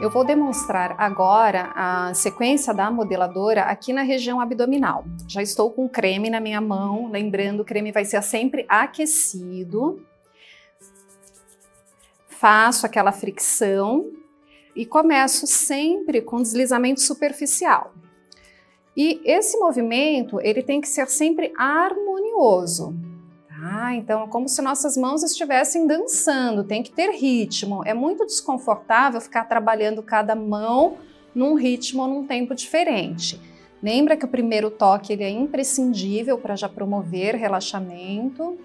Eu vou demonstrar agora a sequência da modeladora aqui na região abdominal. Já estou com creme na minha mão, lembrando, o creme vai ser sempre aquecido. Faço aquela fricção e começo sempre com deslizamento superficial. E esse movimento, ele tem que ser sempre harmonioso. Então, é como se nossas mãos estivessem dançando, tem que ter ritmo. É muito desconfortável ficar trabalhando cada mão num ritmo ou num tempo diferente. Lembra que o primeiro toque ele é imprescindível para já promover relaxamento.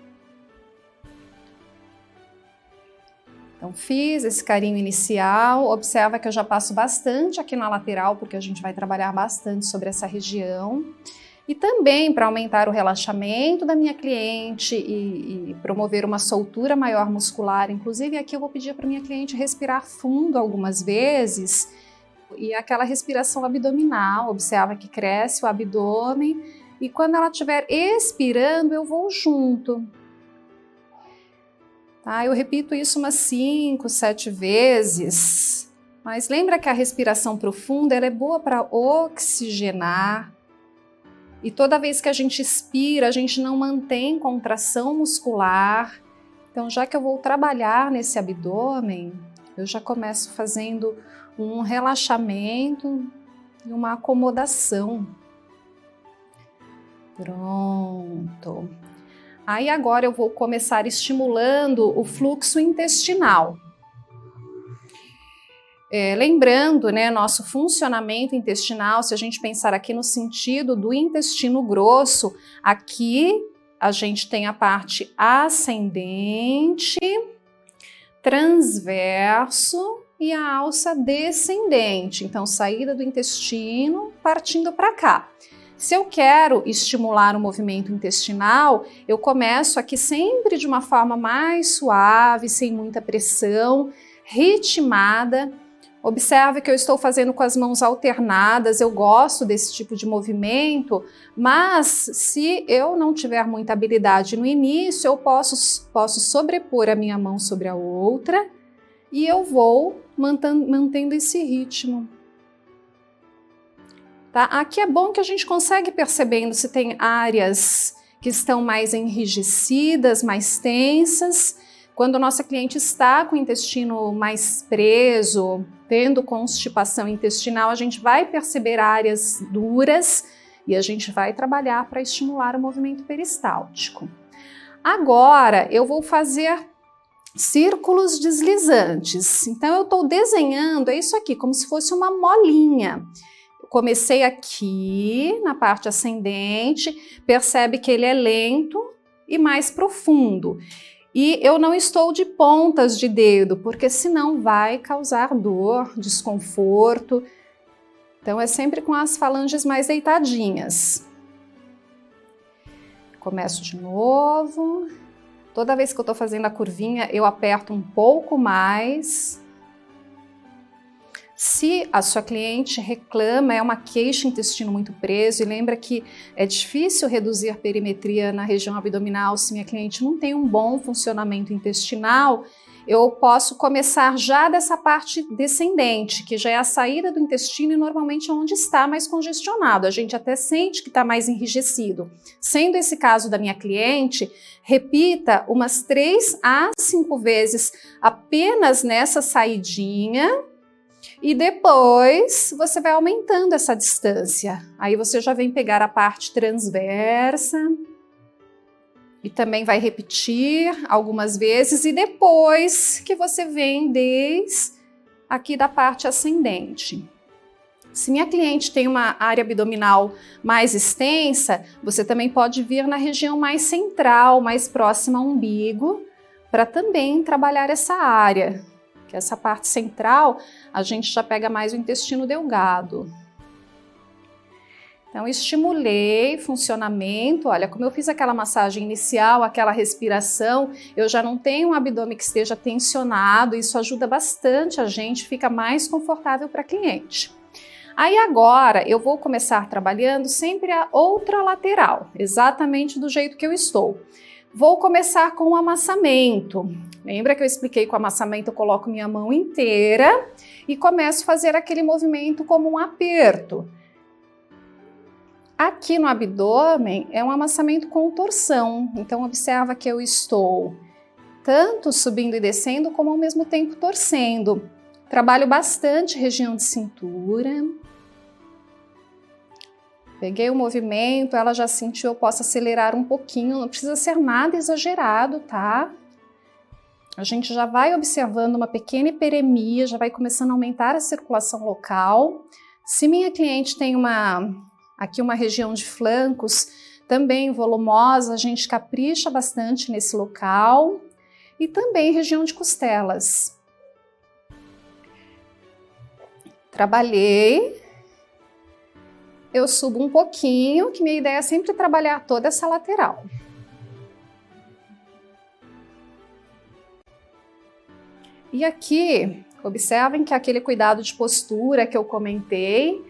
Então, fiz esse carinho inicial, observa que eu já passo bastante aqui na lateral, porque a gente vai trabalhar bastante sobre essa região. E também para aumentar o relaxamento da minha cliente e promover uma soltura maior muscular. Inclusive aqui eu vou pedir para minha cliente respirar fundo algumas vezes. E aquela respiração abdominal, observa que cresce o abdômen. E quando ela estiver expirando, eu vou junto. Eu repito isso umas 5, 7 vezes. Mas lembra que a respiração profunda ela é boa para oxigenar. E toda vez que a gente expira, a gente não mantém contração muscular. Então, já que eu vou trabalhar nesse abdômen, eu já começo fazendo um relaxamento e uma acomodação. Pronto. Aí agora eu vou começar estimulando o fluxo intestinal. Lembrando, nosso funcionamento intestinal, se a gente pensar aqui no sentido do intestino grosso, aqui a gente tem a parte ascendente, transverso e a alça descendente. Então, saída do intestino partindo para cá. Se eu quero estimular o movimento intestinal, eu começo aqui sempre de uma forma mais suave, sem muita pressão, ritmada. Observe que eu estou fazendo com as mãos alternadas, eu gosto desse tipo de movimento, mas se eu não tiver muita habilidade no início, eu posso sobrepor a minha mão sobre a outra e eu vou mantendo esse ritmo. Aqui é bom que a gente consegue percebendo se tem áreas que estão mais enrijecidas, mais tensas. Quando nossa cliente está com o intestino mais preso, tendo constipação intestinal, a gente vai perceber áreas duras e a gente vai trabalhar para estimular o movimento peristáltico. Agora eu vou fazer círculos deslizantes. Então eu estou desenhando, é isso aqui, como se fosse uma molinha. Eu comecei aqui na parte ascendente, percebe que ele é lento e mais profundo. E eu não estou de pontas de dedo, porque senão vai causar dor, desconforto. Então é sempre com as falanges mais deitadinhas. Começo de novo. Toda vez que eu estou fazendo a curvinha, eu aperto um pouco mais. Se a sua cliente reclama, é uma queixa intestino muito preso, e lembra que é difícil reduzir a perimetria na região abdominal se minha cliente não tem um bom funcionamento intestinal, eu posso começar já dessa parte descendente, que já é a saída do intestino e normalmente é onde está mais congestionado. A gente até sente que está mais enrijecido. Sendo esse caso da minha cliente, repita umas 3 a 5 vezes apenas nessa saidinha, e depois você vai aumentando essa distância. Aí você já vem pegar a parte transversa e também vai repetir algumas vezes e depois que você vem desde aqui da parte ascendente. Se minha cliente tem uma área abdominal mais extensa, você também pode vir na região mais central, mais próxima ao umbigo, para também trabalhar essa área. Que essa parte central, a gente já pega mais o intestino delgado. Então, estimulei funcionamento. Olha, como eu fiz aquela massagem inicial, aquela respiração, eu já não tenho um abdômen que esteja tensionado, isso ajuda bastante a gente, fica mais confortável para a cliente. Aí agora, eu vou começar trabalhando sempre a outra lateral, exatamente do jeito que eu estou. Vou começar com o amassamento. Lembra que eu expliquei que o amassamento eu coloco minha mão inteira e começo a fazer aquele movimento como um aperto. Aqui no abdômen é um amassamento com torção, então observa que eu estou tanto subindo e descendo como ao mesmo tempo torcendo. Trabalho bastante região de cintura. Peguei o movimento, ela já sentiu, eu posso acelerar um pouquinho, não precisa ser nada exagerado, tá? A gente já vai observando uma pequena hiperemia, já vai começando a aumentar a circulação local. Se minha cliente tem aqui uma região de flancos também volumosa, a gente capricha bastante nesse local. E também região de costelas. Trabalhei. Eu subo um pouquinho, que minha ideia é sempre trabalhar toda essa lateral. E aqui, observem que aquele cuidado de postura que eu comentei,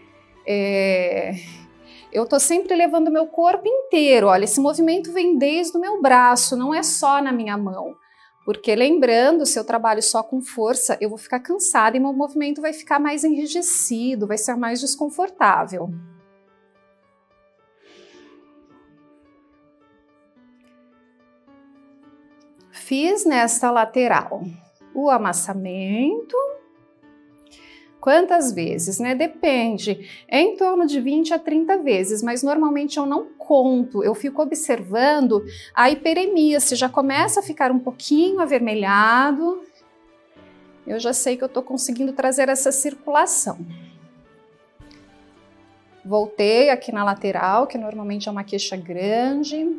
eu tô sempre levando meu corpo inteiro. Olha, esse movimento vem desde o meu braço, não é só na minha mão. Porque lembrando, se eu trabalho só com força, eu vou ficar cansada e meu movimento vai ficar mais enrijecido, vai ser mais desconfortável. Fiz nesta lateral o amassamento. Quantas vezes, né? Depende. É em torno de 20 a 30 vezes, mas normalmente eu não conto. Eu fico observando a hiperemia. Se já começa a ficar um pouquinho avermelhado, eu já sei que eu estou conseguindo trazer essa circulação. Voltei aqui na lateral, que normalmente é uma queixa grande.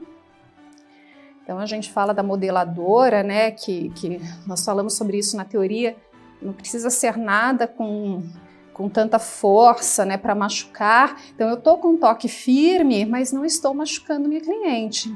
Então a gente fala da modeladora, né? Que nós falamos sobre isso na teoria. Não precisa ser nada com tanta força, né, para machucar. Então eu estou com um toque firme, mas não estou machucando minha cliente.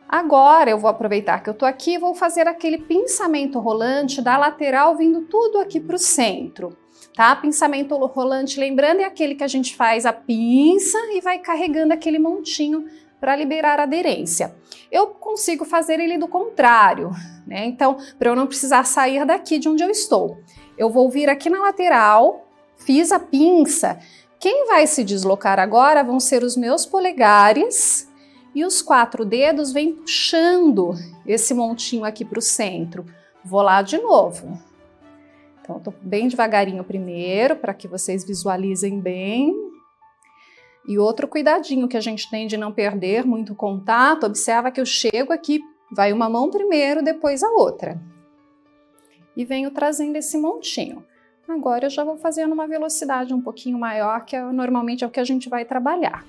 Agora eu vou aproveitar que eu estou aqui e vou fazer aquele pinçamento rolante da lateral vindo tudo aqui para o centro. Tá? Pinçamento rolante, lembrando, é aquele que a gente faz a pinça e vai carregando aquele montinho para liberar a aderência. Eu consigo fazer ele do contrário, né? Então, para eu não precisar sair daqui de onde eu estou, eu vou vir aqui na lateral, fiz a pinça. Quem vai se deslocar agora vão ser os meus polegares e os 4 dedos vêm puxando esse montinho aqui para o centro. Vou lá de novo. Então, eu tô bem devagarinho primeiro, para que vocês visualizem bem. E outro cuidadinho que a gente tem de não perder muito contato, observa que eu chego aqui, vai uma mão primeiro, depois a outra. E venho trazendo esse montinho. Agora eu já vou fazendo uma velocidade um pouquinho maior, que normalmente é o que a gente vai trabalhar.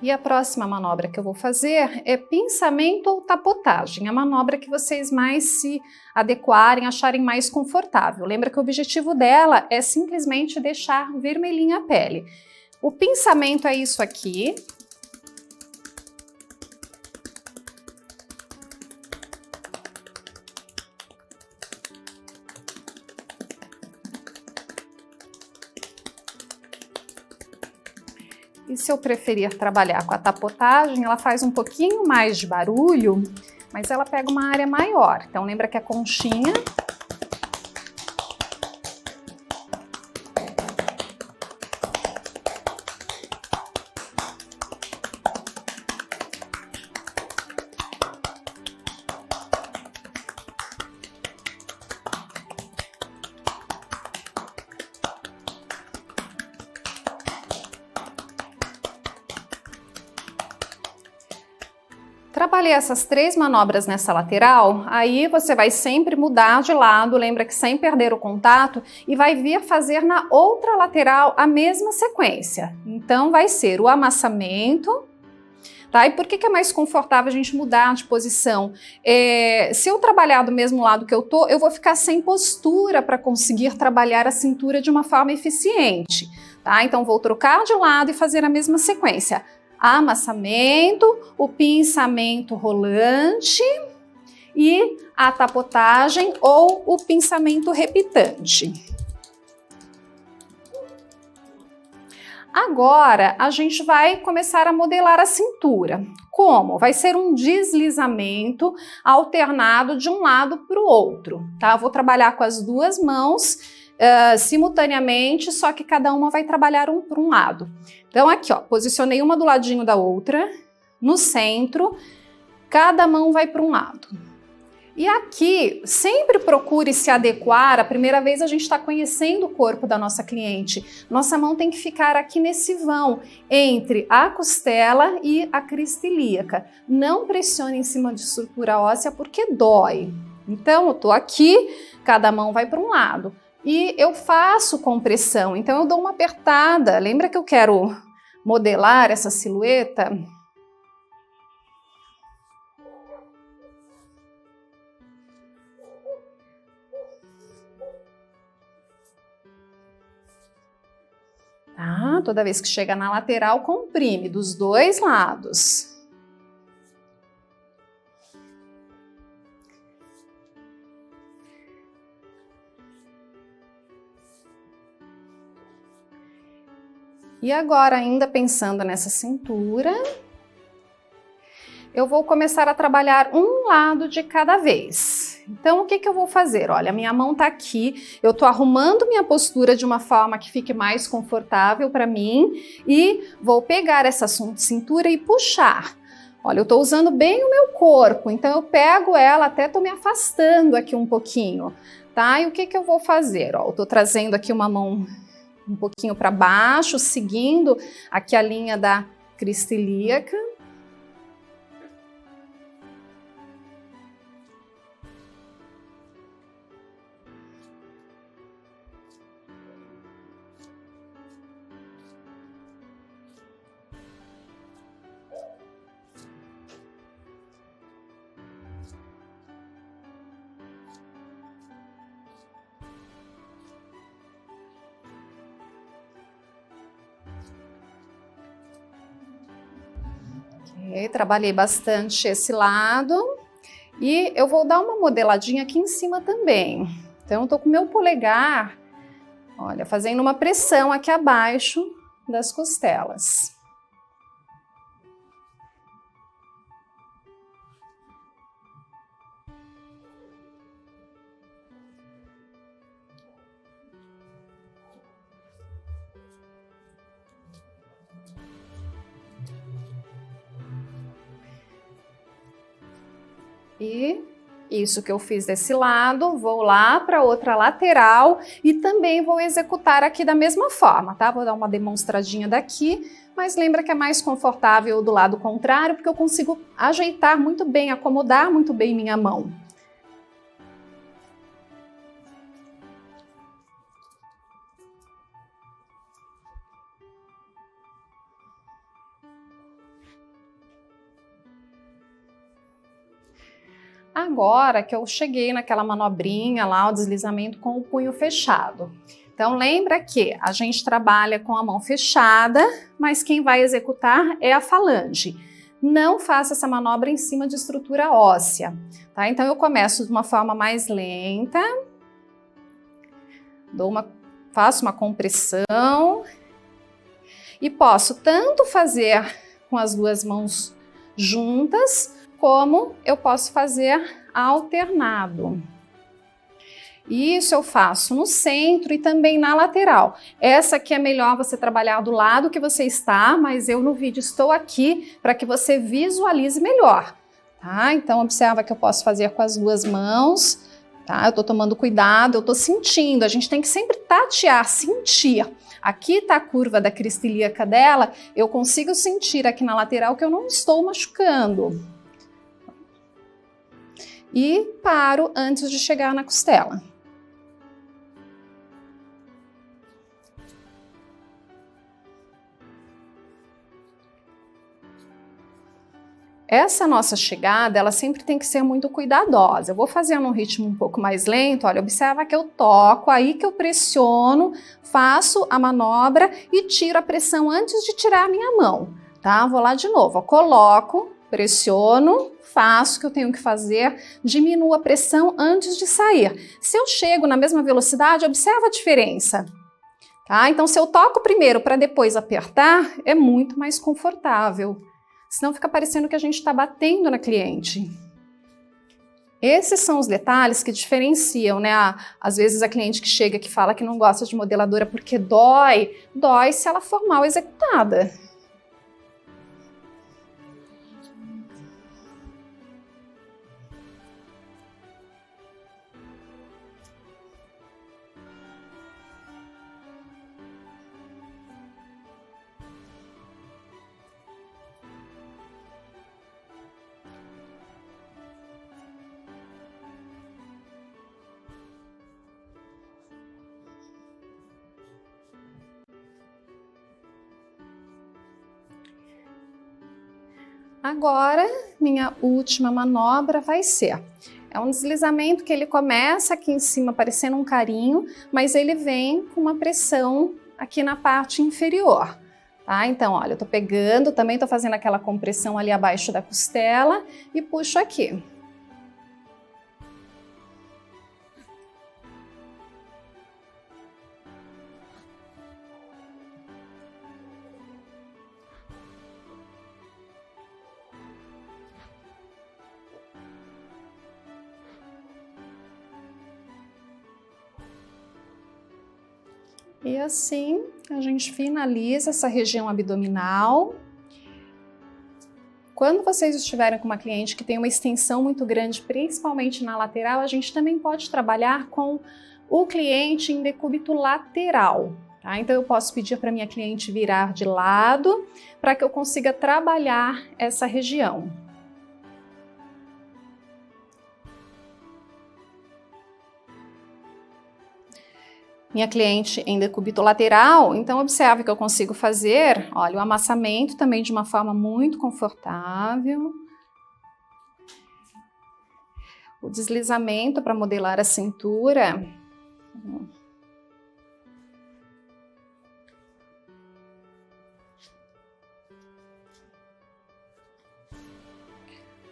E a próxima manobra que eu vou fazer é pinçamento ou tapotagem, a manobra que vocês mais se adequarem, acharem mais confortável. Lembra que o objetivo dela é simplesmente deixar vermelhinha a pele. O pinçamento é isso aqui. E se eu preferir trabalhar com a tapotagem, ela faz um pouquinho mais de barulho, mas ela pega uma área maior. Então lembra que a conchinha... Trabalhei essas 3 manobras nessa lateral, aí você vai sempre mudar de lado, lembra que sem perder o contato, e vai vir fazer na outra lateral a mesma sequência. Então vai ser o amassamento, Tá? E por que é mais confortável a gente mudar de posição? Se eu trabalhar do mesmo lado que eu tô, eu vou ficar sem postura para conseguir trabalhar a cintura de uma forma eficiente. Tá? Então vou trocar de lado e fazer a mesma sequência. Amassamento, o pinçamento rolante e a tapotagem ou o pinçamento repitante. Agora, a gente vai começar a modelar a cintura. Como? Vai ser um deslizamento alternado de um lado para o outro, tá? Eu vou trabalhar com as duas mãos simultaneamente, só que cada uma vai trabalhar para um lado. Então aqui, ó, posicionei uma do ladinho da outra, no centro, cada mão vai para um lado. E aqui, sempre procure se adequar. A primeira vez a gente está conhecendo o corpo da nossa cliente. Nossa mão tem que ficar aqui nesse vão, entre a costela e a crista ilíaca. Não pressione em cima de estrutura óssea porque dói. Então, eu tô aqui, cada mão vai para um lado. E eu faço compressão, então eu dou uma apertada. Lembra que eu quero modelar essa silhueta? Tá? Toda vez que chega na lateral, comprime dos dois lados. E agora, ainda pensando nessa cintura, eu vou começar a trabalhar um lado de cada vez. Então, o que eu vou fazer? Olha, minha mão tá aqui, eu tô arrumando minha postura de uma forma que fique mais confortável para mim e vou pegar essa cintura e puxar. Olha, eu tô usando bem o meu corpo, então eu pego ela, até tô me afastando aqui um pouquinho, tá? E o que eu vou fazer? Ó, eu tô trazendo aqui uma mão um pouquinho para baixo, seguindo aqui a linha da crista ilíaca. Trabalhei bastante esse lado e eu vou dar uma modeladinha aqui em cima também. Então, eu tô com o meu polegar, olha, fazendo uma pressão aqui abaixo das costelas. E isso que eu fiz desse lado, vou lá para outra lateral e também vou executar aqui da mesma forma, tá? Vou dar uma demonstradinha daqui, mas lembra que é mais confortável do lado contrário, porque eu consigo ajeitar muito bem, acomodar muito bem minha mão. Agora que eu cheguei naquela manobrinha lá, o deslizamento com o punho fechado. Então lembra que a gente trabalha com a mão fechada, mas quem vai executar é a falange. Não faça essa manobra em cima de estrutura óssea, tá? Então eu começo de uma forma mais lenta, faço uma compressão e posso tanto fazer com as duas mãos juntas, como eu posso fazer alternado. Isso eu faço no centro e também na lateral. Essa aqui é melhor você trabalhar do lado que você está, mas eu no vídeo estou aqui para que você visualize melhor, tá? Então observa que eu posso fazer com as duas mãos, tá? Eu tô tomando cuidado, eu tô sentindo, a gente tem que sempre tatear, sentir. Aqui está a curva da crista ilíaca dela, eu consigo sentir aqui na lateral que eu não estou machucando. E paro antes de chegar na costela. Essa nossa chegada, ela sempre tem que ser muito cuidadosa. Eu vou fazer num ritmo um pouco mais lento, olha, observa que eu toco, aí que eu pressiono, faço a manobra e tiro a pressão antes de tirar a minha mão, tá? Vou lá de novo, ó, coloco, pressiono, faço o que eu tenho que fazer, diminuo a pressão antes de sair. Se eu chego na mesma velocidade, observa a diferença. Tá? Então, se eu toco primeiro para depois apertar, é muito mais confortável. Senão fica parecendo que a gente está batendo na cliente. Esses são os detalhes que diferenciam, né? Às vezes a cliente que chega que fala que não gosta de modeladora porque dói se ela for mal executada. Agora, minha última manobra vai ser, é um deslizamento que ele começa aqui em cima parecendo um carinho, mas ele vem com uma pressão aqui na parte inferior, tá? Então, olha, eu tô pegando, também tô fazendo aquela compressão ali abaixo da costela e puxo aqui. E assim a gente finaliza essa região abdominal. Quando vocês estiverem com uma cliente que tem uma extensão muito grande, principalmente na lateral, a gente também pode trabalhar com o cliente em decúbito lateral. Tá? Então eu posso pedir para minha cliente virar de lado para que eu consiga trabalhar essa região. Minha cliente em decúbito lateral, então observe que eu consigo fazer, olha, o amassamento também de uma forma muito confortável. O deslizamento para modelar a cintura.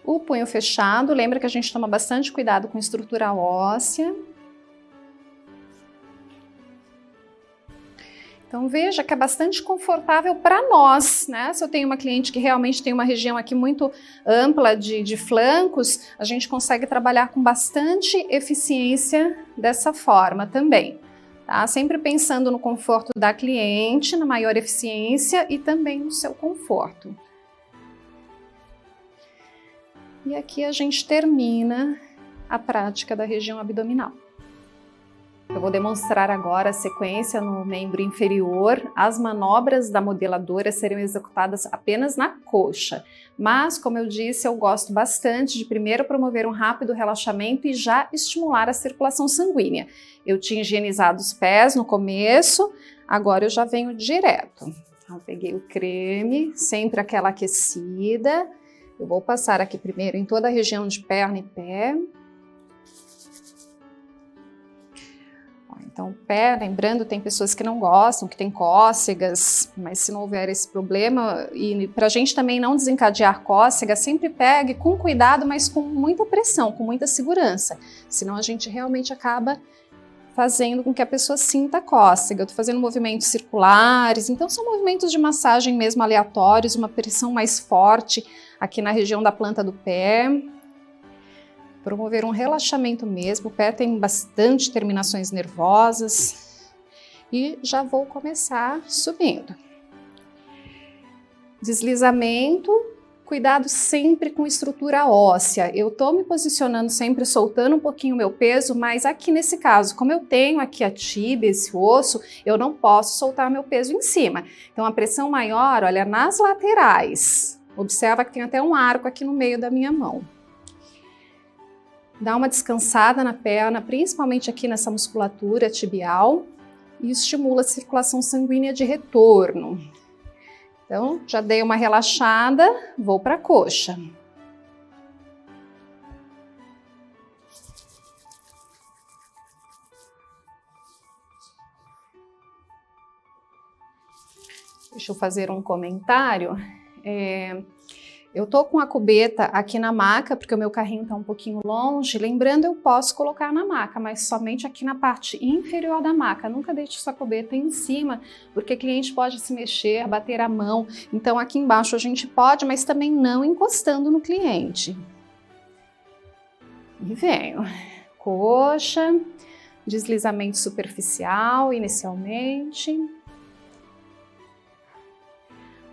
O punho fechado, lembra que a gente toma bastante cuidado com estrutura óssea. Então veja que é bastante confortável para nós, né? Se eu tenho uma cliente que realmente tem uma região aqui muito ampla de flancos, a gente consegue trabalhar com bastante eficiência dessa forma também, tá? Sempre pensando no conforto da cliente, na maior eficiência e também no seu conforto. E aqui a gente termina a prática da região abdominal. Eu vou demonstrar agora a sequência no membro inferior. As manobras da modeladora serão executadas apenas na coxa, mas, como eu disse, eu gosto bastante de primeiro promover um rápido relaxamento e já estimular a circulação sanguínea. Eu tinha higienizado os pés no começo, agora eu já venho direto. Então, eu peguei o creme, sempre aquela aquecida. Eu vou passar aqui primeiro em toda a região de perna e pé. Então, o pé, lembrando, tem pessoas que não gostam, que tem cócegas, mas se não houver esse problema, e para a gente também não desencadear cócega, sempre pegue com cuidado, mas com muita pressão, com muita segurança, senão a gente realmente acaba fazendo com que a pessoa sinta cócega. Eu estou fazendo movimentos circulares, então são movimentos de massagem mesmo aleatórios, uma pressão mais forte aqui na região da planta do pé. Promover um relaxamento mesmo, o pé tem bastante terminações nervosas e já vou começar subindo. Deslizamento, cuidado sempre com estrutura óssea. Eu tô me posicionando sempre soltando um pouquinho o meu peso, mas aqui nesse caso, como eu tenho aqui a tíbia, esse osso, eu não posso soltar meu peso em cima. Então a pressão maior, olha, nas laterais. Observa que tem até um arco aqui no meio da minha mão. Dá uma descansada na perna, principalmente aqui nessa musculatura tibial, e estimula a circulação sanguínea de retorno. Então, já dei uma relaxada, vou para a coxa. Deixa eu fazer um comentário. Eu tô com a cubeta aqui na maca, porque o meu carrinho tá um pouquinho longe. Lembrando, eu posso colocar na maca, mas somente aqui na parte inferior da maca. Nunca deixe sua cubeta em cima, porque o cliente pode se mexer, bater a mão. Então aqui embaixo a gente pode, mas também não encostando no cliente. E venho. Coxa, deslizamento superficial inicialmente.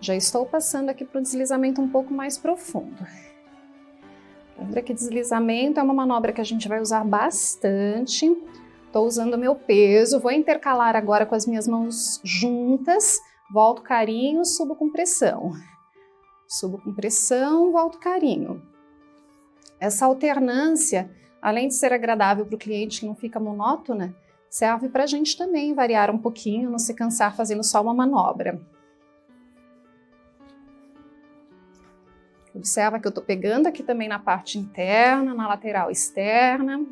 Já estou passando aqui para um deslizamento um pouco mais profundo. Lembra que deslizamento é uma manobra que a gente vai usar bastante. Estou usando o meu peso, vou intercalar agora com as minhas mãos juntas. Volto carinho, subo com pressão. Subo com pressão, volto carinho. Essa alternância, além de ser agradável para o cliente, que não fica monótona, serve para a gente também variar um pouquinho, não se cansar fazendo só uma manobra. Observa que eu estou pegando aqui também na parte interna, na lateral externa.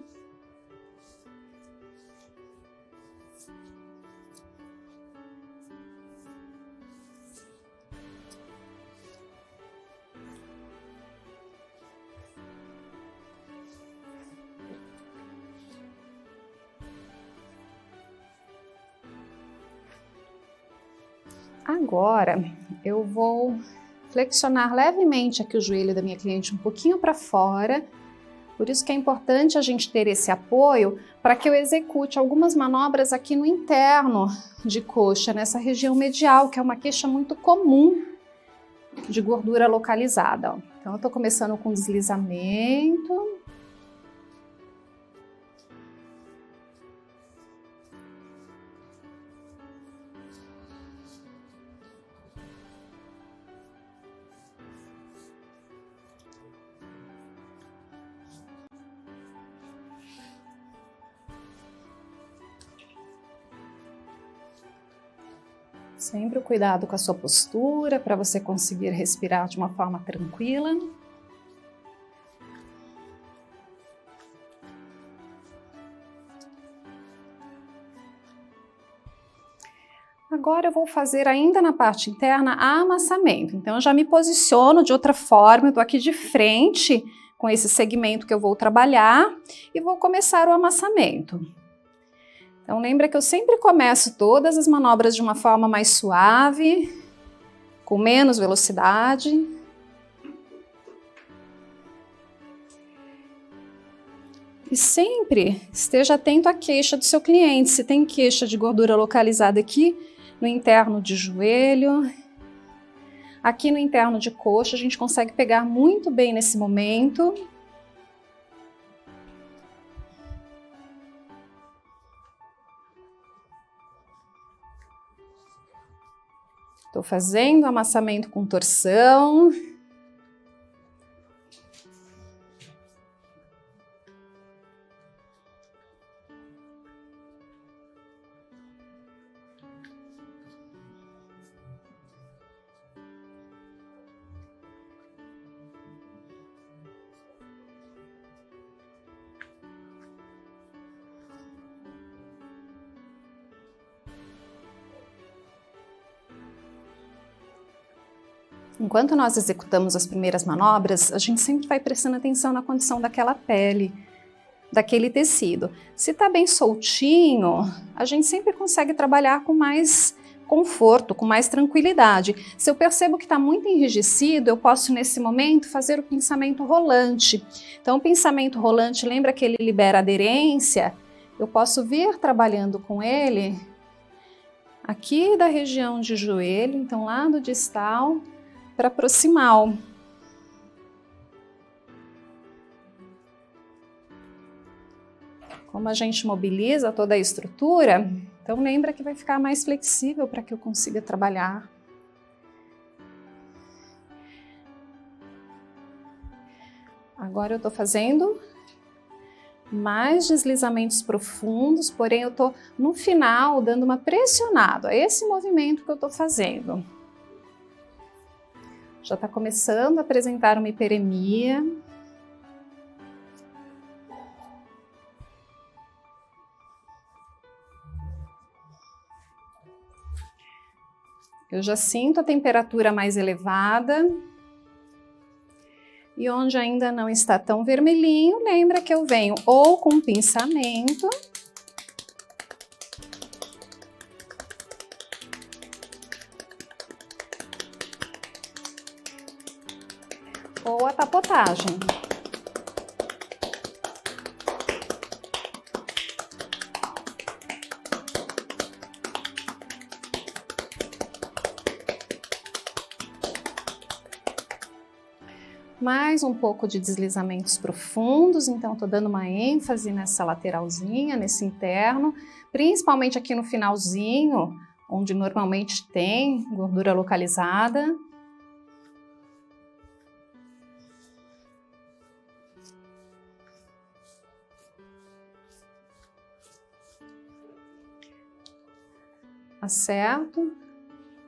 Agora eu vou flexionar levemente aqui o joelho da minha cliente um pouquinho para fora. Por isso que é importante a gente ter esse apoio para que eu execute algumas manobras aqui no interno de coxa, nessa região medial, que é uma queixa muito comum de gordura localizada. Ó. Então eu estou começando com deslizamento. Sempre o cuidado com a sua postura, para você conseguir respirar de uma forma tranquila. Agora eu vou fazer ainda na parte interna amassamento. Então eu já me posiciono de outra forma, eu estou aqui de frente com esse segmento que eu vou trabalhar e vou começar o amassamento. Então lembra que eu sempre começo todas as manobras de uma forma mais suave, com menos velocidade. E sempre esteja atento à queixa do seu cliente. Se tem queixa de gordura localizada aqui no interno de joelho, aqui no interno de coxa, a gente consegue pegar muito bem nesse momento. Estou fazendo amassamento com torção. Enquanto nós executamos as primeiras manobras, a gente sempre vai prestando atenção na condição daquela pele, daquele tecido. Se está bem soltinho, a gente sempre consegue trabalhar com mais conforto, com mais tranquilidade. Se eu percebo que está muito enrijecido, eu posso nesse momento fazer o pinçamento rolante. Então o pinçamento rolante, lembra que ele libera aderência? Eu posso vir trabalhando com ele aqui da região de joelho, então lá do distal, para proximal. Como a gente mobiliza toda a estrutura, então lembra que vai ficar mais flexível para que eu consiga trabalhar. Agora eu estou fazendo mais deslizamentos profundos, porém eu estou no final dando uma pressionada. É esse movimento que eu estou fazendo. Já está começando a apresentar uma hiperemia. Eu já sinto a temperatura mais elevada. E onde ainda não está tão vermelhinho, lembra que eu venho ou com pinçamento, ou a tapotagem. Mais um pouco de deslizamentos profundos, então estou dando uma ênfase nessa lateralzinha, nesse interno, principalmente aqui no finalzinho, onde normalmente tem gordura localizada. Acerto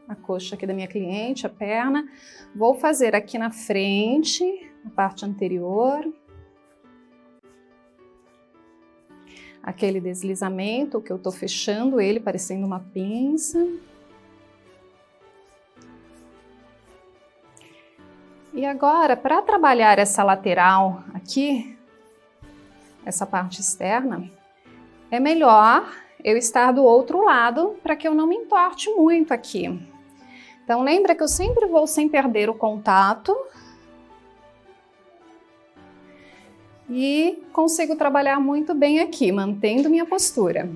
a coxa aqui da minha cliente, a perna. Vou fazer aqui na frente, a parte anterior. Aquele deslizamento que eu tô fechando ele, parecendo uma pinça. E agora, para trabalhar essa lateral aqui, essa parte externa, é melhor eu estar do outro lado para que eu não me entorte muito aqui. Então lembra que eu sempre vou sem perder o contato e consigo trabalhar muito bem aqui, mantendo minha postura.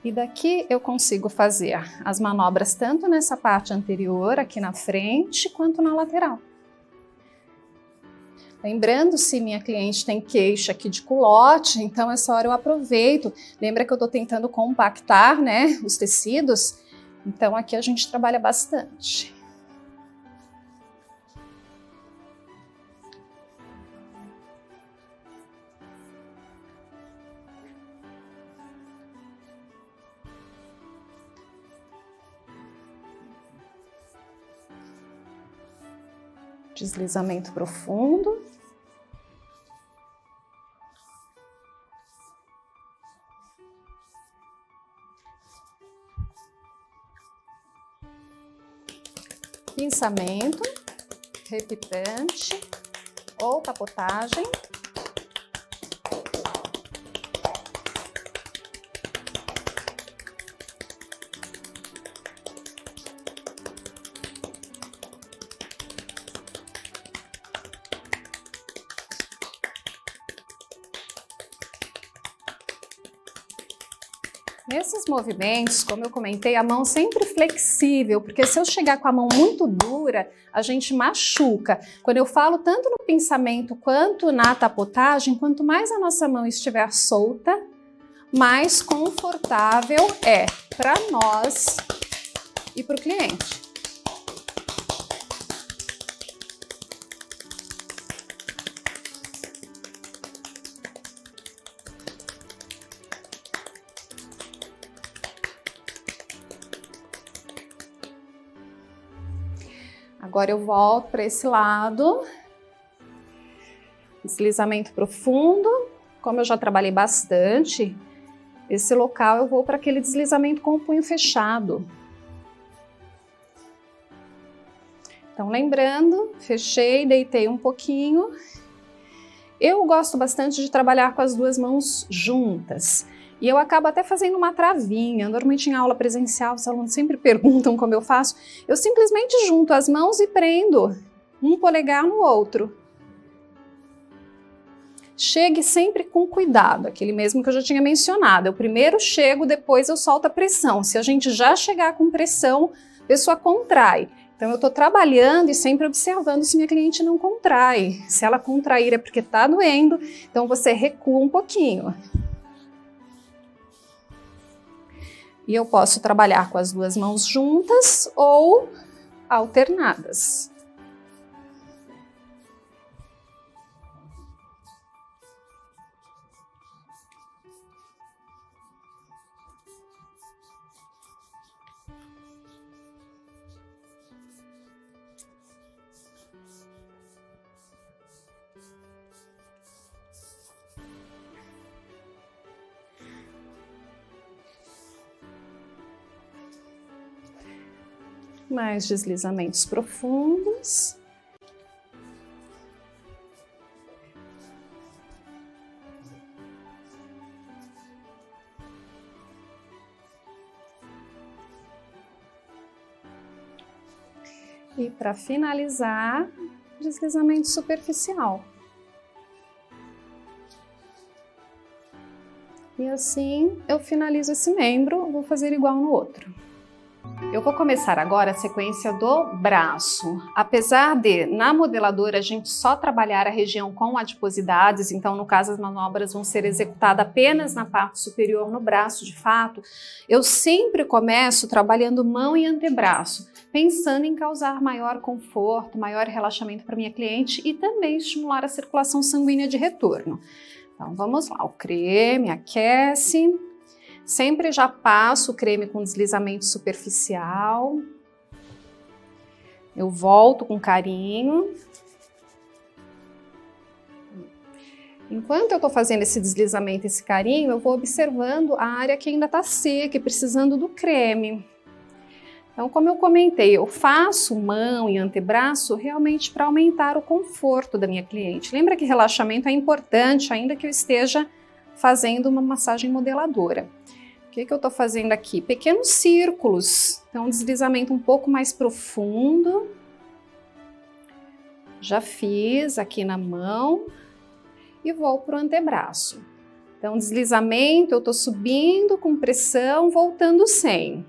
E daqui eu consigo fazer as manobras tanto nessa parte anterior, aqui na frente, quanto na lateral. Lembrando, se minha cliente tem queixa aqui de culote, então essa hora eu aproveito. Lembra que eu estou tentando compactar, né, os tecidos? Então aqui a gente trabalha bastante. Deslizamento profundo. Pinçamento, repitante ou tapotagem. Nesses movimentos, como eu comentei, a mão sempre flexível, porque se eu chegar com a mão muito dura, a gente machuca. Quando eu falo tanto no pinçamento quanto na tapotagem, quanto mais a nossa mão estiver solta, mais confortável é para nós e para o cliente. Agora eu volto para esse lado, deslizamento profundo. Como eu já trabalhei bastante, esse local eu vou para aquele deslizamento com o punho fechado. Então lembrando, fechei, deitei um pouquinho. Eu gosto bastante de trabalhar com as duas mãos juntas. E eu acabo até fazendo uma travinha. Normalmente em aula presencial, os alunos sempre perguntam como eu faço. Eu simplesmente junto as mãos e prendo um polegar no outro. Chegue sempre com cuidado, aquele mesmo que eu já tinha mencionado. Eu primeiro chego, depois eu solto a pressão. Se a gente já chegar com pressão, a pessoa contrai. Então eu estou trabalhando e sempre observando se minha cliente não contrai. Se ela contrair é porque está doendo, então você recua um pouquinho. E eu posso trabalhar com as duas mãos juntas ou alternadas. Mais deslizamentos profundos. E para finalizar, deslizamento superficial. E assim eu finalizo esse membro, vou fazer igual no outro. Eu vou começar agora a sequência do braço. Apesar de, na modeladora, a gente só trabalhar a região com adiposidades, então, no caso, as manobras vão ser executadas apenas na parte superior, no braço, de fato, eu sempre começo trabalhando mão e antebraço, pensando em causar maior conforto, maior relaxamento para minha cliente e também estimular a circulação sanguínea de retorno. Então, vamos lá, o creme aquece. Sempre já passo o creme com deslizamento superficial. Eu volto com carinho. Enquanto eu estou fazendo esse deslizamento, esse carinho, eu vou observando a área que ainda está seca e precisando do creme. Então, como eu comentei, eu faço mão e antebraço realmente para aumentar o conforto da minha cliente. Lembra que relaxamento é importante, ainda que eu esteja fazendo uma massagem modeladora. O que eu estou fazendo aqui? Pequenos círculos. Então, um deslizamento um pouco mais profundo. Já fiz aqui na mão e vou para o antebraço. Então, deslizamento, eu estou subindo com pressão, voltando sem.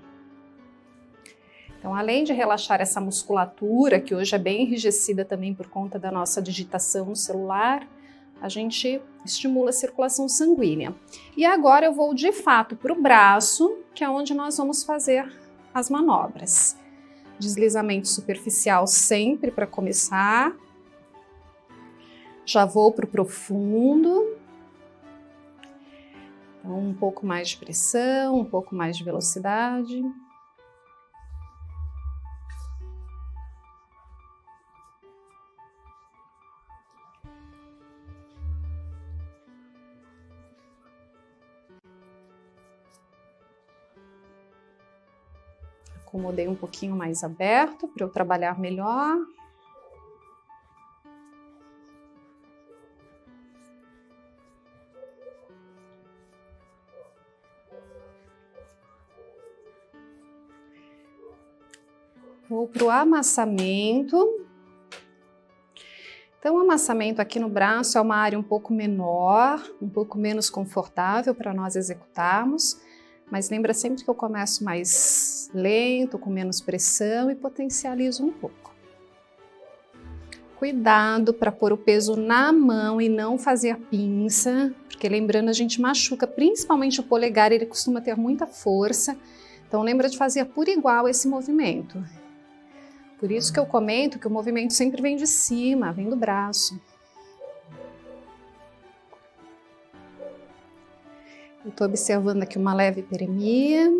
Então, além de relaxar essa musculatura, que hoje é bem enrijecida também por conta da nossa digitação no celular, a gente estimula a circulação sanguínea. E agora eu vou de fato para o braço, que é onde nós vamos fazer as manobras. Deslizamento superficial sempre para começar. Já vou para o profundo. Então, um pouco mais de pressão, um pouco mais de velocidade. Acomodei um pouquinho mais aberto para eu trabalhar melhor. Vou para o amassamento. Então, o amassamento aqui no braço é uma área um pouco menor, um pouco menos confortável para nós executarmos. Mas lembra sempre que eu começo mais lento, com menos pressão e potencializo um pouco. Cuidado para pôr o peso na mão e não fazer pinça, porque lembrando a gente machuca, principalmente o polegar, ele costuma ter muita força. Então lembra de fazer por igual esse movimento. Por isso que eu comento que o movimento sempre vem de cima, vem do braço. Estou observando aqui uma leve hiperemia.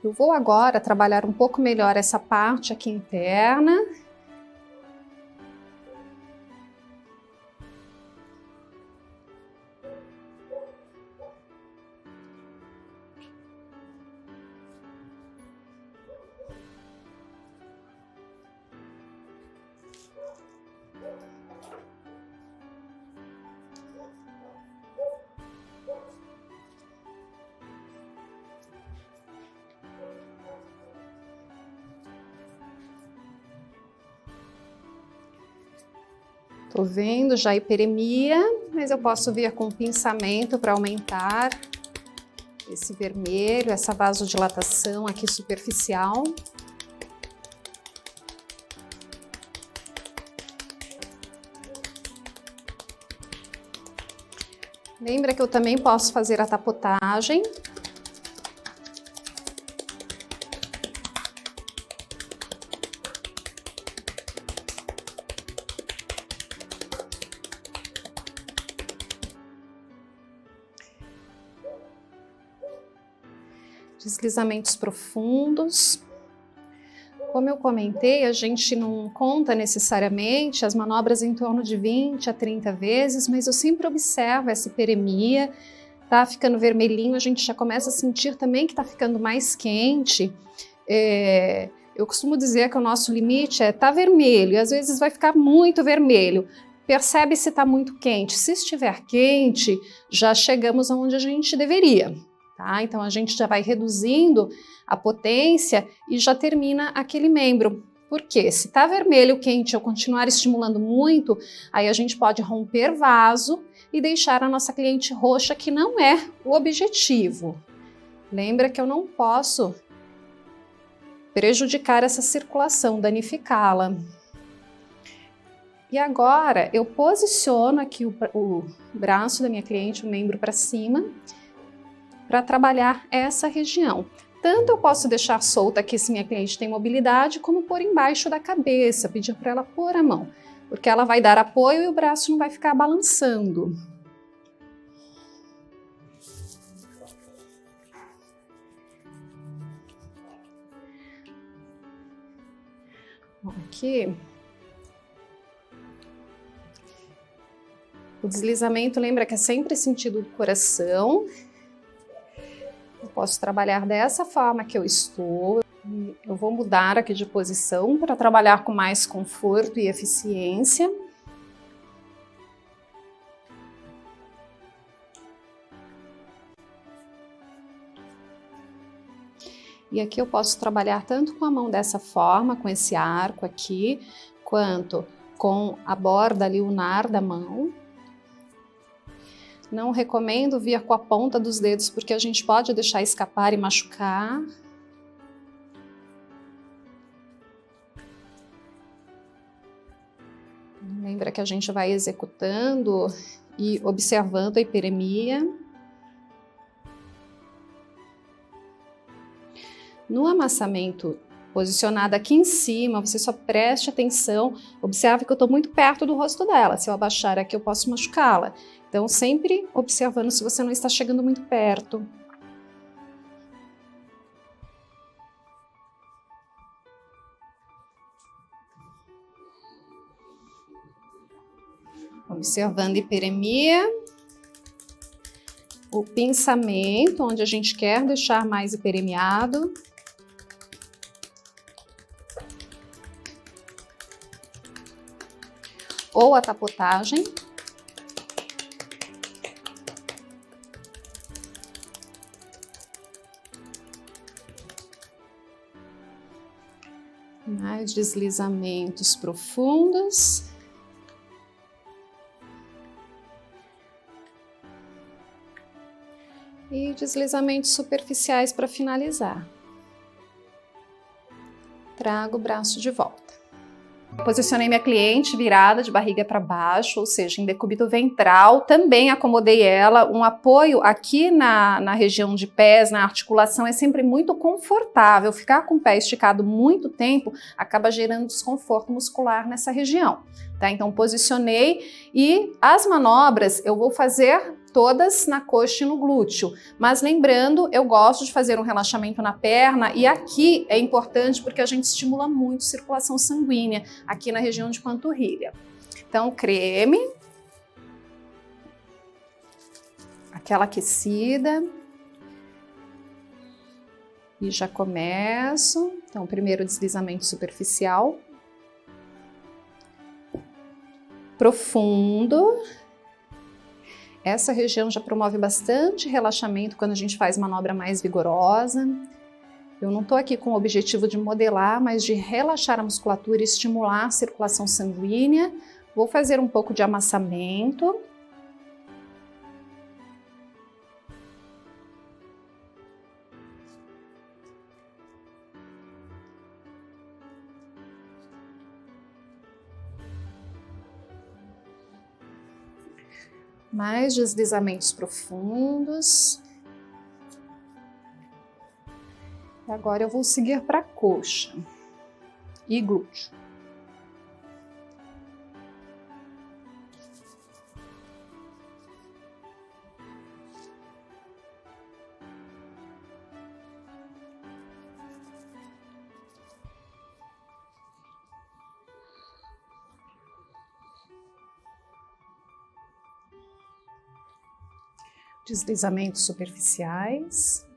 Eu vou agora trabalhar um pouco melhor essa parte aqui interna. Tô vendo já hiperemia, mas eu posso vir com pinçamento para aumentar esse vermelho, essa vasodilatação aqui superficial. Lembra que eu também posso fazer a tapotagem. Deslizamentos profundos. Como eu comentei, a gente não conta necessariamente as manobras em torno de 20 a 30 vezes, mas eu sempre observo essa hiperemia, tá ficando vermelhinho, a gente já começa a sentir também que tá ficando mais quente. Eu costumo dizer que o nosso limite tá vermelho, e às vezes vai ficar muito vermelho. Percebe se está muito quente. Se estiver quente, já chegamos aonde a gente deveria, tá? Então a gente já vai reduzindo a potência e já termina aquele membro. Porque se está vermelho, quente, eu continuar estimulando muito, aí a gente pode romper vaso e deixar a nossa cliente roxa, que não é o objetivo. Lembra que eu não posso prejudicar essa circulação, danificá-la. E agora eu posiciono aqui o braço da minha cliente, o membro para cima, para trabalhar essa região. Tanto eu posso deixar solta aqui se minha cliente tem mobilidade, como pôr embaixo da cabeça, pedir para ela pôr a mão, porque ela vai dar apoio e o braço não vai ficar balançando. Aqui. O deslizamento, lembra que é sempre sentido do coração. Eu posso trabalhar dessa forma que eu estou. Eu vou mudar aqui de posição para trabalhar com mais conforto e eficiência. E aqui eu posso trabalhar tanto com a mão dessa forma, com esse arco aqui, quanto com a borda ali, o nar da mão. Não recomendo vir com a ponta dos dedos, porque a gente pode deixar escapar e machucar. Lembra que a gente vai executando e observando a hiperemia. No amassamento posicionado aqui em cima, você só preste atenção, observe que eu estou muito perto do rosto dela. Se eu abaixar aqui, eu posso machucá-la. Então, sempre observando se você não está chegando muito perto. Observando a hiperemia. O pinçamento, onde a gente quer deixar mais hiperemiado. Ou a tapotagem. Mais deslizamentos profundos. E deslizamentos superficiais para finalizar. Trago o braço de volta. Posicionei minha cliente virada de barriga para baixo, ou seja, em decúbito ventral. Também acomodei ela. Um apoio aqui na região de pés, na articulação, é sempre muito confortável. Ficar com o pé esticado muito tempo acaba gerando desconforto muscular nessa região. Tá? Então, posicionei e as manobras eu vou fazer todas na coxa e no glúteo, mas lembrando, eu gosto de fazer um relaxamento na perna e aqui é importante porque a gente estimula muito a circulação sanguínea aqui na região de panturrilha. Então, creme, aquela aquecida e já começo. Então, primeiro deslizamento superficial, profundo. Essa região já promove bastante relaxamento quando a gente faz manobra mais vigorosa. Eu não estou aqui com o objetivo de modelar, mas de relaxar a musculatura e estimular a circulação sanguínea. Vou fazer um pouco de amassamento. Mais deslizamentos profundos. E agora eu vou seguir para a coxa e glúteo. Deslizamentos superficiais.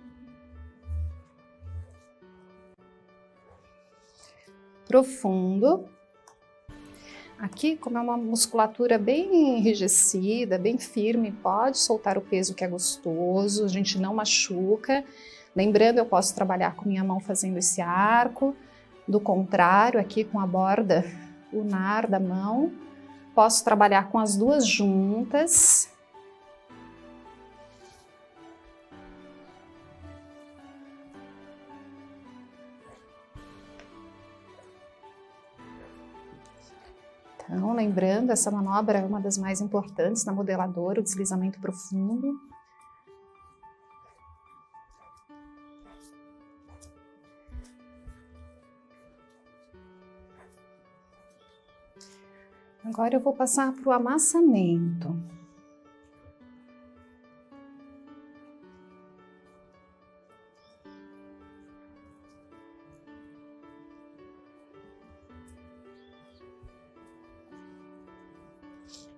profundo. Aqui, como é uma musculatura bem enrijecida, bem firme, pode soltar o peso que é gostoso, a gente não machuca. Lembrando, eu posso trabalhar com minha mão fazendo esse arco, do contrário, aqui com a borda lunar da mão. Posso trabalhar com as duas juntas. Então, lembrando, essa manobra é uma das mais importantes na modeladora, o deslizamento profundo. Agora eu vou passar para o amassamento.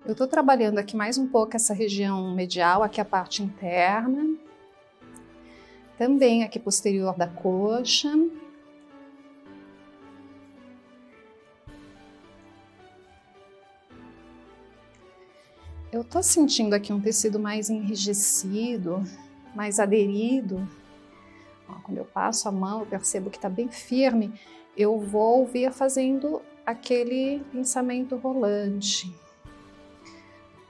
Eu estou trabalhando aqui mais um pouco essa região medial, aqui a parte interna. Também aqui posterior da coxa. Eu estou sentindo aqui um tecido mais enrijecido, mais aderido. Ó, quando eu passo a mão, eu percebo que está bem firme. Eu vou vir fazendo aquele pinçamento rolante.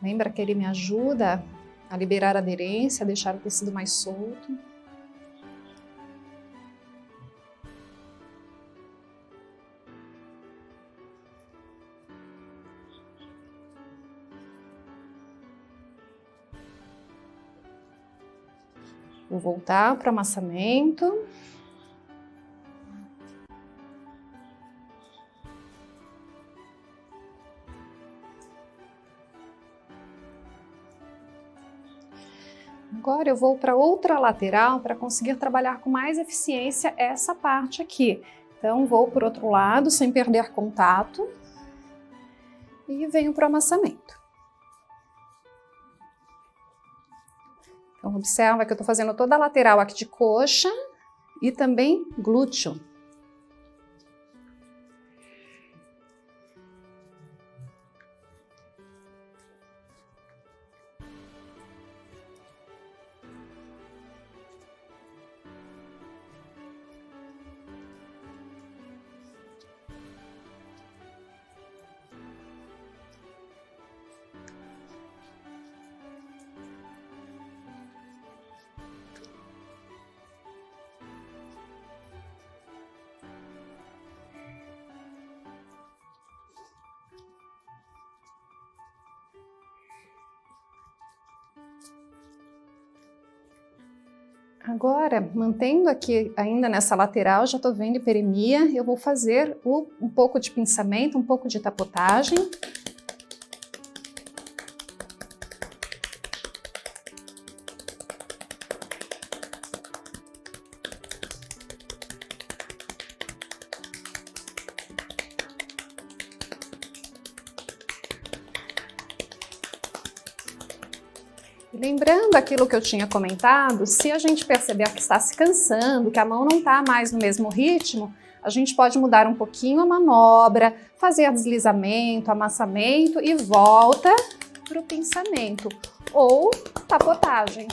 Lembra que ele me ajuda a liberar a aderência, a deixar o tecido mais solto. Vou voltar para o amassamento. Agora eu vou para outra lateral para conseguir trabalhar com mais eficiência essa parte aqui. Então vou por outro lado sem perder contato e venho para o amassamento. Então observa que eu estou fazendo toda a lateral aqui de coxa e também glúteo. Agora, mantendo aqui ainda nessa lateral, já estou vendo hiperemia, eu vou fazer um pouco de pinçamento, um pouco de tapotagem. Lembrando aquilo que eu tinha comentado, se a gente perceber que está se cansando, que a mão não está mais no mesmo ritmo, a gente pode mudar um pouquinho a manobra, fazer deslizamento, amassamento e volta para o pinçamento ou tapotagem.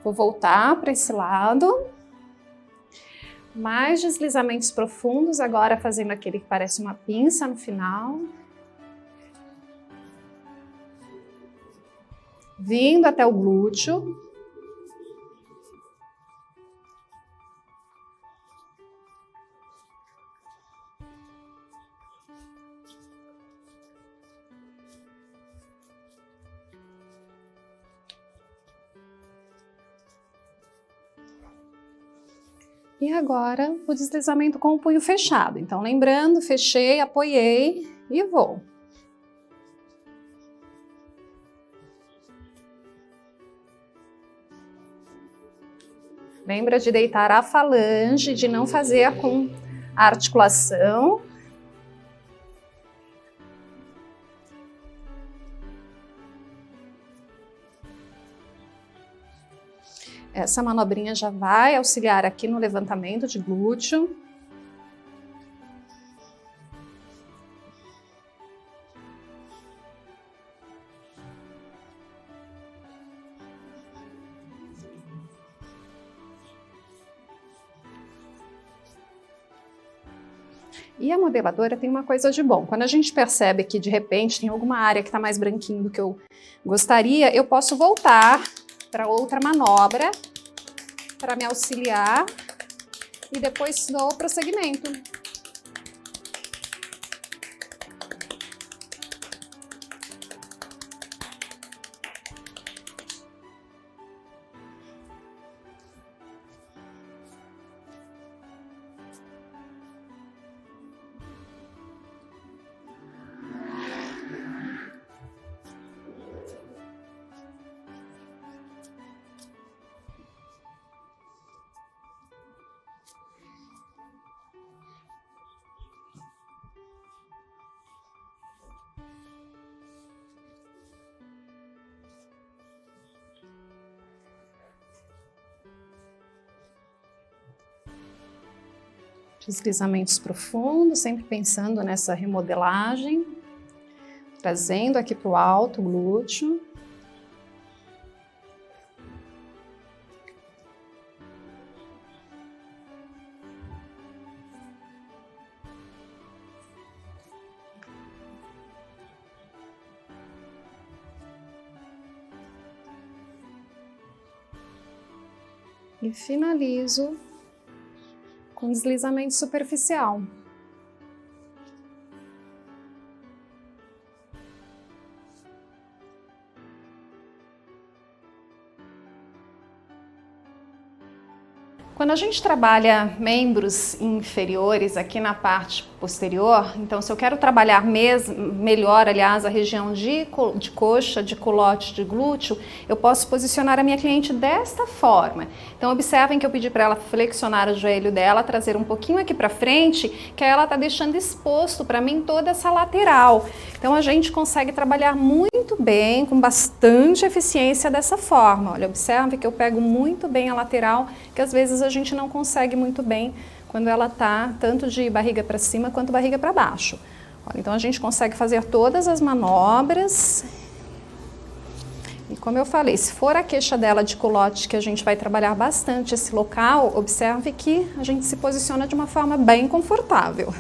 Vou voltar para esse lado. Mais deslizamentos profundos, agora fazendo aquele que parece uma pinça no final. Vindo até o glúteo. E agora o deslizamento com o punho fechado. Então, lembrando, fechei, apoiei e vou. Lembra de deitar a falange, de não fazer com a articulação. Essa manobrinha já vai auxiliar aqui no levantamento de glúteo. E a modeladora tem uma coisa de bom, quando a gente percebe que de repente tem alguma área que está mais branquinho do que eu gostaria, eu posso voltar para outra manobra para me auxiliar e depois dou o prosseguimento. Deslizamentos profundos, sempre pensando nessa remodelagem, trazendo aqui para o alto o glúteo. E finalizo com deslizamento superficial. Quando a gente trabalha membros inferiores aqui na parte posterior, então se eu quero trabalhar melhor, aliás, a região de coxa, de culote, de glúteo, eu posso posicionar a minha cliente desta forma. Então observem que eu pedi para ela flexionar o joelho dela, trazer um pouquinho aqui para frente, que aí ela está deixando exposto para mim toda essa lateral. Então a gente consegue trabalhar muito bem, com bastante eficiência dessa forma. Olha, observe que eu pego muito bem a lateral, que às vezes a gente não consegue muito bem quando ela tá tanto de barriga para cima quanto barriga para baixo. Olha, então a gente consegue fazer todas as manobras. E como eu falei, se for a queixa dela de culote, que a gente vai trabalhar bastante esse local, observe que a gente se posiciona de uma forma bem confortável.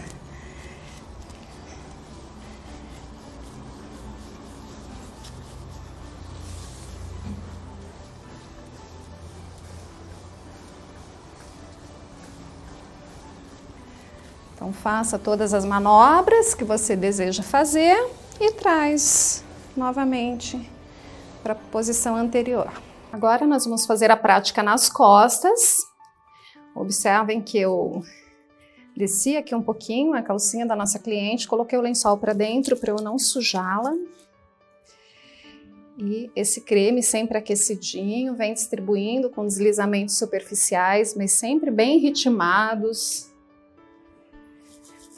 Então faça todas as manobras que você deseja fazer e traz novamente para a posição anterior. Agora nós vamos fazer a prática nas costas. Observem que eu desci aqui um pouquinho a calcinha da nossa cliente, coloquei o lençol para dentro para eu não sujá-la. E esse creme sempre aquecidinho, vem distribuindo com deslizamentos superficiais, mas sempre bem ritmados.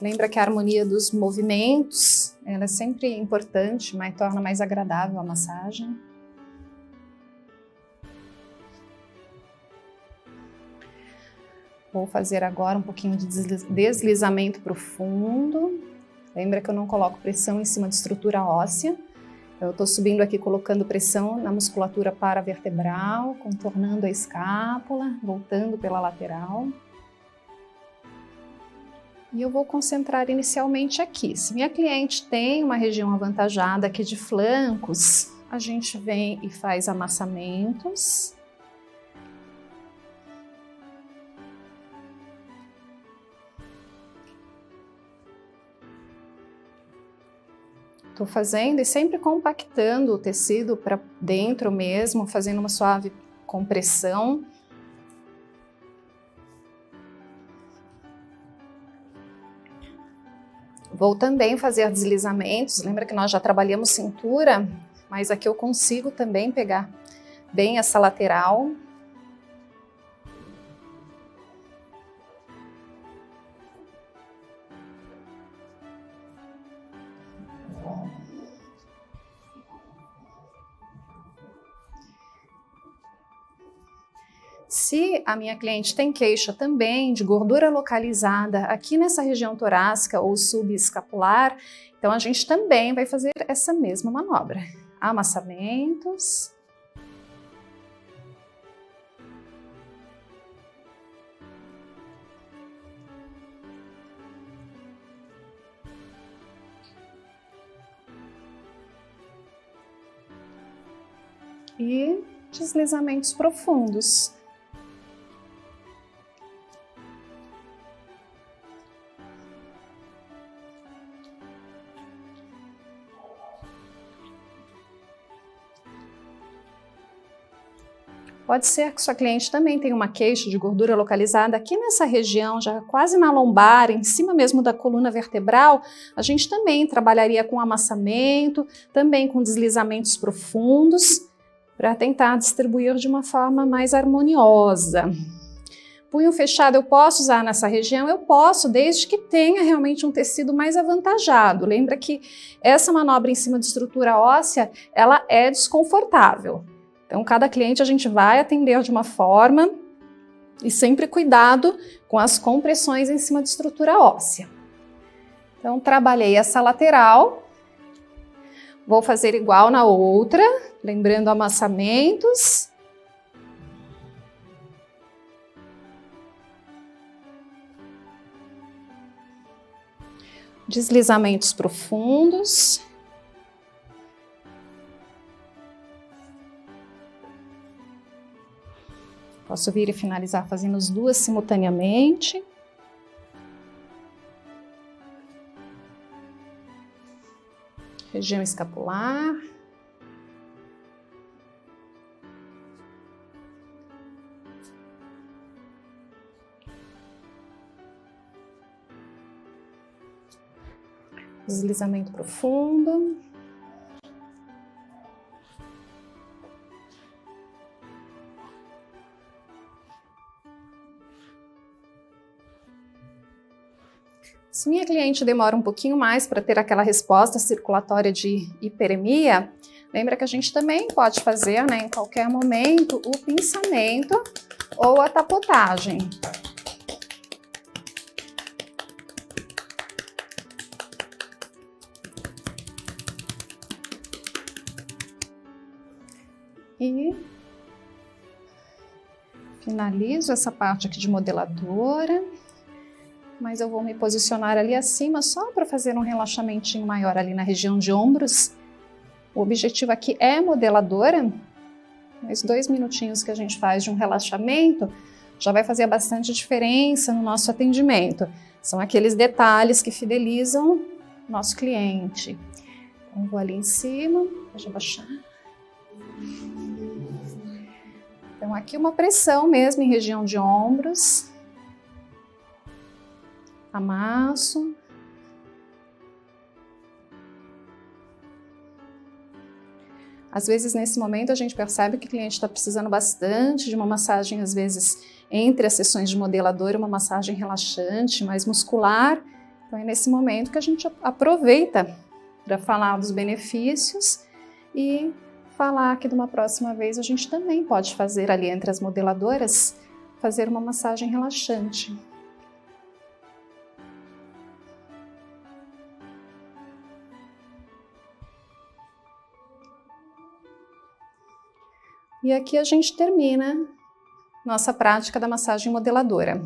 Lembra que a harmonia dos movimentos, ela é sempre importante, mas torna mais agradável a massagem. Vou fazer agora um pouquinho de deslizamento profundo. Lembra que eu não coloco pressão em cima de estrutura óssea. Eu estou subindo aqui, colocando pressão na musculatura paravertebral, contornando a escápula, voltando pela lateral. E eu vou concentrar inicialmente aqui. Se minha cliente tem uma região avantajada aqui de flancos, a gente vem e faz amassamentos. Estou fazendo e sempre compactando o tecido para dentro mesmo, fazendo uma suave compressão. Vou também fazer deslizamentos, lembra que nós já trabalhamos cintura, mas aqui eu consigo também pegar bem essa lateral. Se a minha cliente tem queixa também de gordura localizada aqui nessa região torácica ou subescapular, então a gente também vai fazer essa mesma manobra. Amassamentos. E deslizamentos profundos. Pode ser que sua cliente também tenha uma queixa de gordura localizada aqui nessa região, já quase na lombar, em cima mesmo da coluna vertebral. A gente também trabalharia com amassamento, também com deslizamentos profundos, para tentar distribuir de uma forma mais harmoniosa. Punho fechado eu posso usar nessa região? Eu posso, desde que tenha realmente um tecido mais avantajado. Lembra que essa manobra em cima de estrutura óssea, ela é desconfortável. Então, cada cliente a gente vai atender de uma forma e sempre cuidado com as compressões em cima de estrutura óssea. Então, trabalhei essa lateral, vou fazer igual na outra, lembrando amassamentos. Deslizamentos profundos. Posso vir e finalizar fazendo as duas simultaneamente. Região escapular. Deslizamento profundo. Se minha cliente demora um pouquinho mais para ter aquela resposta circulatória de hiperemia, lembra que a gente também pode fazer, em qualquer momento, o pinçamento ou a tapotagem. E finalizo essa parte aqui de modeladora. Mas eu vou me posicionar ali acima só para fazer um relaxamentinho maior ali na região de ombros. O objetivo aqui é modeladora, mas 2 minutinhos que a gente faz de um relaxamento já vai fazer bastante diferença no nosso atendimento. São aqueles detalhes que fidelizam o nosso cliente. Então, vou ali em cima, deixa eu baixar. Então, aqui uma pressão mesmo em região de ombros. Amasso. Às vezes, nesse momento, a gente percebe que o cliente está precisando bastante de uma massagem, às vezes, entre as sessões de modelador, uma massagem relaxante, mais muscular. Então, é nesse momento que a gente aproveita para falar dos benefícios e falar que de uma próxima vez a gente também pode fazer ali entre as modeladoras, fazer uma massagem relaxante. E aqui a gente termina nossa prática da massagem modeladora.